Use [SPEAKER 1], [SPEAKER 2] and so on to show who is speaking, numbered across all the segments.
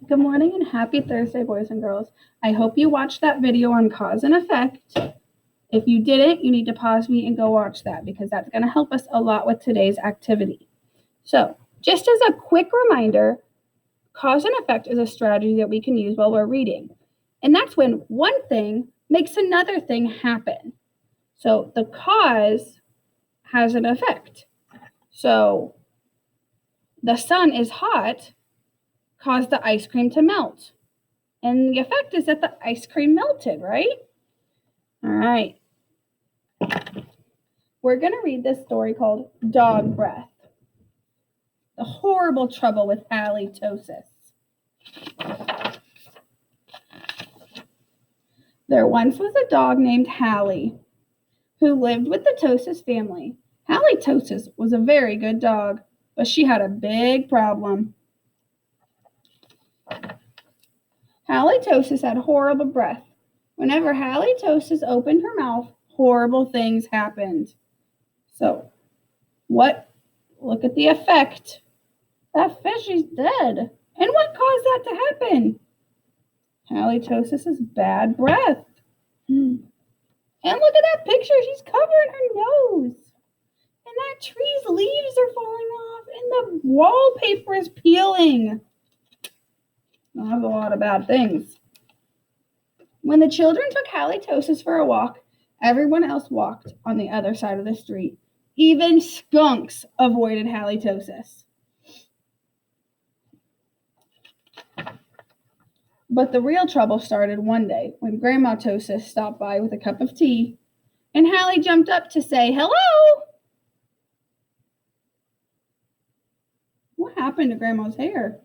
[SPEAKER 1] Good morning and happy Thursday, boys and girls. I hope you watched that video on cause and effect. If you didn't, you need to pause me and go watch that because that's going to help us a lot with today's activity. So, just as a quick reminder, cause and effect is a strategy that we can use while we're reading. And that's when one thing makes another thing happen. So, the cause has an effect. So, the sun is hot, caused the ice cream to melt. And the effect is that the ice cream melted, right? All right. We're going to read this story called Dog Breath. The horrible trouble with halitosis. There once was a dog named Hallie who lived with the Tosis family. Halitosis was a very good dog, but she had a big problem. Halitosis had horrible breath. Whenever halitosis opened her mouth, horrible things happened. So, look at the effect. That fish is dead. And what caused that to happen? Halitosis' bad breath. And look at that picture. She's covering her nose. And that tree's leaves are falling off. And the wallpaper is peeling. That's a lot of bad things. When the children took halitosis for a walk, everyone else walked on the other side of the street. Even skunks avoided halitosis. But the real trouble started one day when Grandma Tosis stopped by with a cup of tea, and Hallie jumped up to say, "Hello!" What happened to Grandma's hair?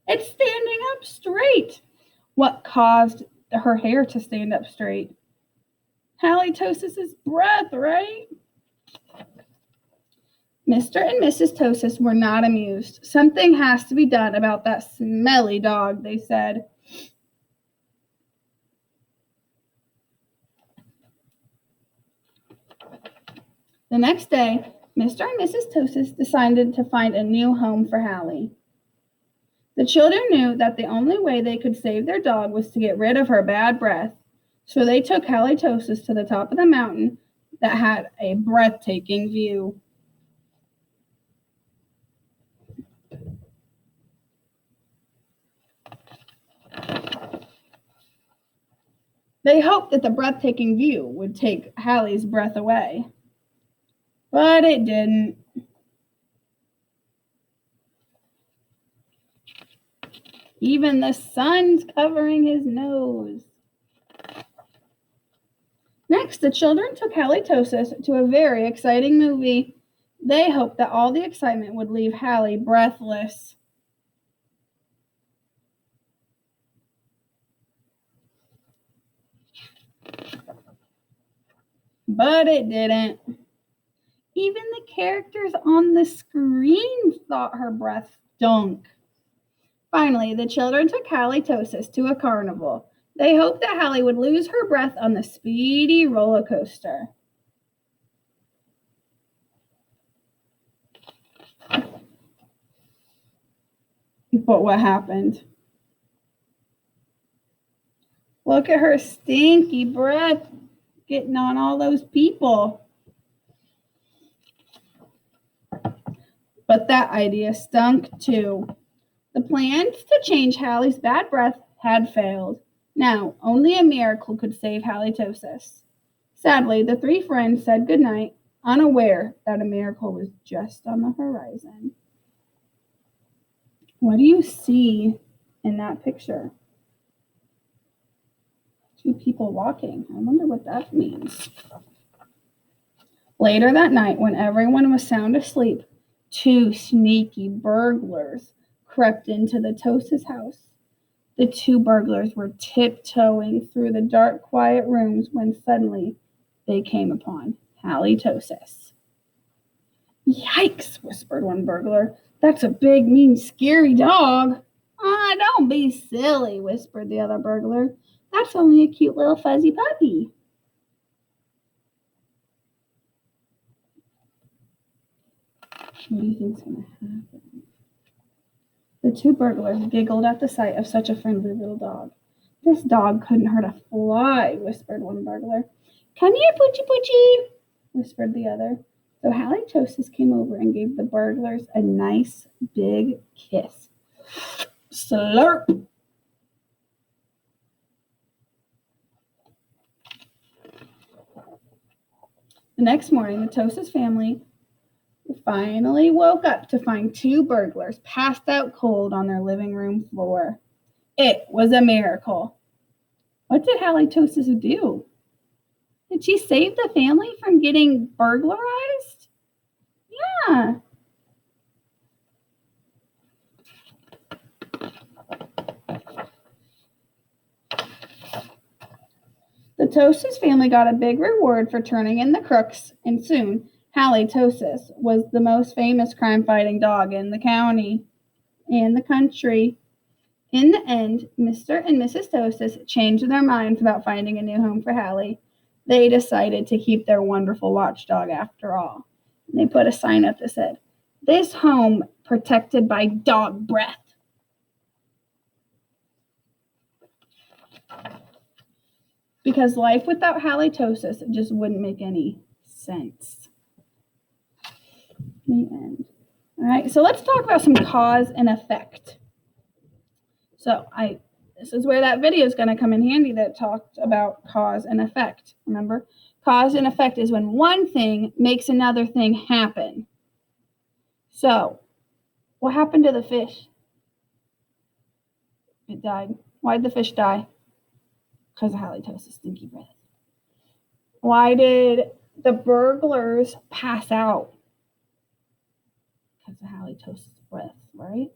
[SPEAKER 1] It's standing up straight. What caused her hair to stand up straight? Halitosis' breath, right? Mr. and Mrs. Tosis were not amused. Something has to be done about that smelly dog, they said. The next day, Mr. and Mrs. Tosis decided to find a new home for Hallie. The children knew that the only way they could save their dog was to get rid of her bad breath, so they took Halitosis to the top of the mountain that had a breathtaking view. They hoped that the breathtaking view would take Hallie's breath away, but it didn't. Even the sun's covering his nose. Next, the children took Halitosis to a very exciting movie. They hoped that all the excitement would leave Hallie breathless. But it didn't. Even the characters on the screen thought her breath stunk. Finally, the children took Halitosis to a carnival. They hoped that Hallie would lose her breath on the speedy roller coaster. But what happened? Look at her stinky breath getting on all those people. But that idea stunk too. The plans to change Hallie's bad breath had failed. Now, only a miracle could save Halitosis. Sadly, the three friends said goodnight, unaware that a miracle was just on the horizon. What do you see in that picture? Two people walking. I wonder what that means. Later that night, when everyone was sound asleep, two sneaky burglars crept into the Tosis house. The two burglars were tiptoeing through the dark, quiet rooms when suddenly they came upon Halitosis. "Yikes," whispered one burglar. "That's a big, mean, scary dog." Don't be silly," whispered the other burglar. "That's only a cute little fuzzy puppy." What do you think's going to happen? The two burglars giggled at the sight of such a friendly little dog. This dog couldn't hurt a fly, whispered one burglar. Come here, Poochie Poochie, whispered the other. So Halitosis came over and gave the burglars a nice big kiss. Slurp! The next morning, the Tosis family finally woke up to find two burglars passed out cold on their living room floor. It was a miracle. What did Halitosis do? Did she save the family from getting burglarized? Yeah. The Tosis family got a big reward for turning in the crooks, and soon Halitosis was the most famous crime-fighting dog in the county and the country. In the end, Mr. and Mrs. Tosis changed their minds about finding a new home for Hallie. They decided to keep their wonderful watchdog after all. And they put a sign up that said, "This home protected by dog breath." Because life without halitosis just wouldn't make any sense. The end. All right, so let's talk about some cause and effect. So this is where that video is going to come in handy that talked about cause and effect. Remember, cause and effect is when one thing makes another thing happen. So, what happened to the fish? It died. Why did the fish die? Because of halitosis, stinky breath. Why did the burglars pass out? Because of halitosis breath, right?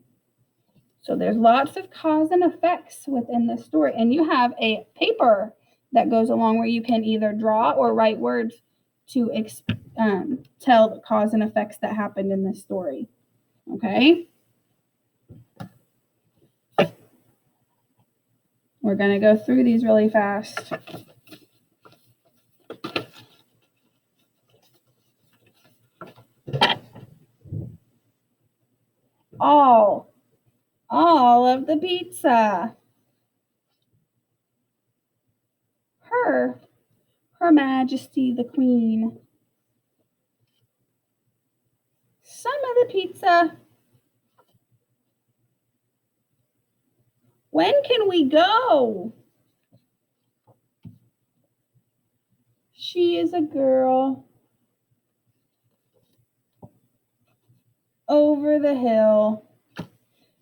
[SPEAKER 1] So there's lots of cause and effects within this story. And you have a paper that goes along where you can either draw or write words to tell the cause and effects that happened in this story. Okay? We're going to go through these really fast. All of the pizza. Her Majesty the Queen. Some of the pizza. When can we go? She is a girl. Over the hill.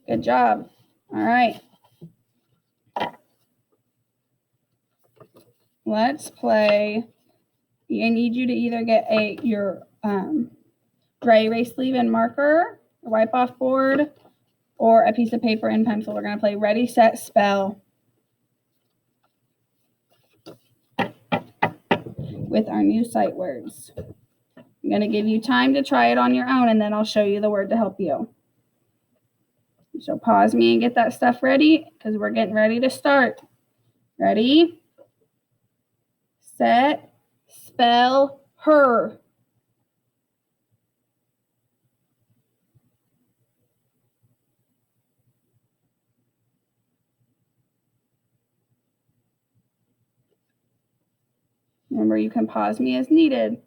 [SPEAKER 1] Good job. All right. Let's play. I need you to either get your dry erase sleeve and marker, a wipe off board, or a piece of paper and pencil. We're going to play Ready, Set, Spell with our new sight words. I'm going to give you time to try it on your own, and then I'll show you the word to help you. So pause me and get that stuff ready because we're getting ready to start. Ready, set, spell, her. Remember, you can pause me as needed.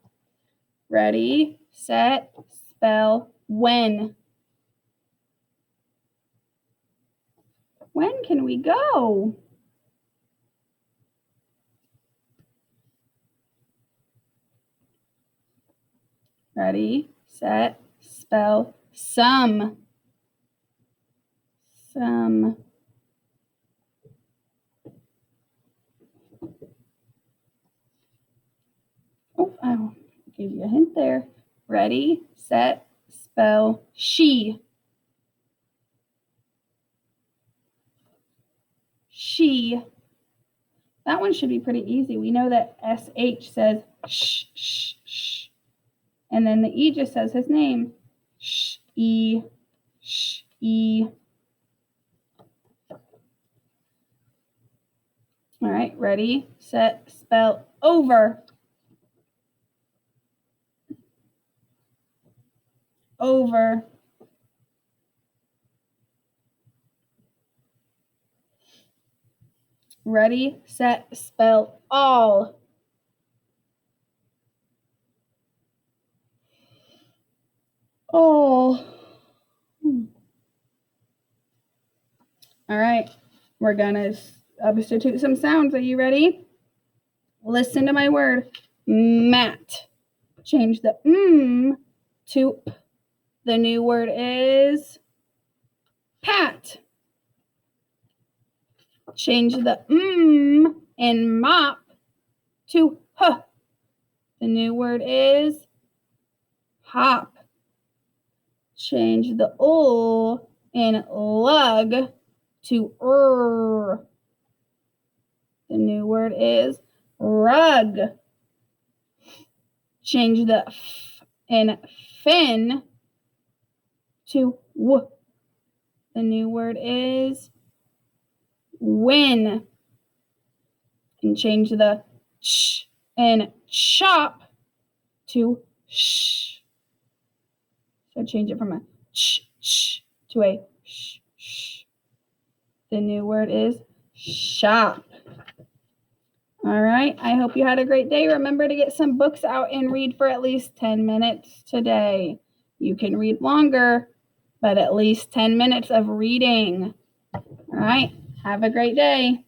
[SPEAKER 1] Ready, set, spell, when. When can we go? Ready, set, spell, some. Some. Oh, I'll give you a hint there. Ready, set, spell, she. She. That one should be pretty easy. We know that SH says sh, sh, sh. And then the E just says his name. Sh, E, sh, E. All right, ready, set, spell, over. Over. Ready, set, spell all. All. All right. We're going to substitute some sounds. Are you ready? Listen to my word. Mat. Change the to p. The new word is pat. Change the in mop to h. The new word is hop. Change the in lug to The new word is rug. Change the f in fin to w. The new word is win. And change the ch in chop to sh. So change it from a ch to a sh. The new word is shop. All right. I hope you had a great day. Remember to get some books out and read for at least 10 minutes today. You can read longer, but at least 10 minutes of reading. All right. Have a great day.